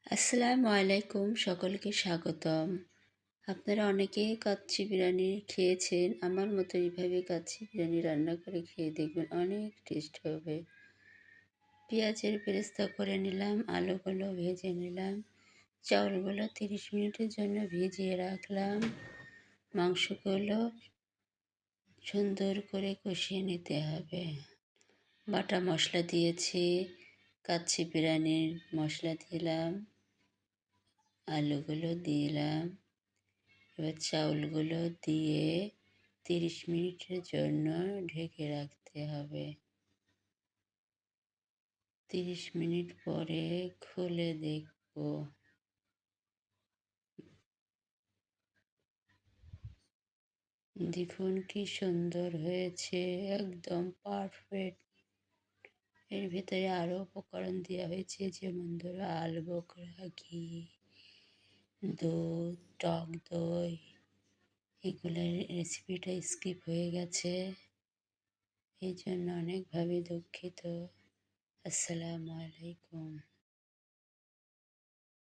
আসসালামু আলাইকুম, সকলকে স্বাগতম। আপনারা অনেকেই কাচ্চি বিরিয়ানি খেয়েছেন। আমার মতো এইভাবে কাচ্চি বিরিয়ানি রান্না করে খেয়ে দেখবেন, অনেক টেস্ট হবে। পেঁয়াজের বেরেস্তা করে নিলাম, আলুগুলো ভেজে নিলাম, চাউলগুলো 30 মিনিটের জন্য ভিজিয়ে রাখলাম। মাংসগুলো সুন্দর করে কষিয়ে নিতে হবে। বাটা মশলা দিয়েছি, কাচ্চি বিরিয়ানির মশলা দিলাম, আলুগুলো দিলাম। এবার চাউলগুলো দিয়ে 30 মিনিটের জন্য ঢেকে রাখতে হবে। 30 মিনিট পরে খুলে দেখব। দেখুন কি সুন্দর হয়েছে, একদম পারফেক্ট। এর ভিতরে আরও উপকরণ দেওয়া হয়েছে, যেমন ধরো আলু বোখরা, ঘি, দুধ, টক দই। এগুলোর রেসিপিটা স্কিপ হয়ে গেছে, এই জন্য অনেকভাবে দুঃখিত। আসসালামু আলাইকুম।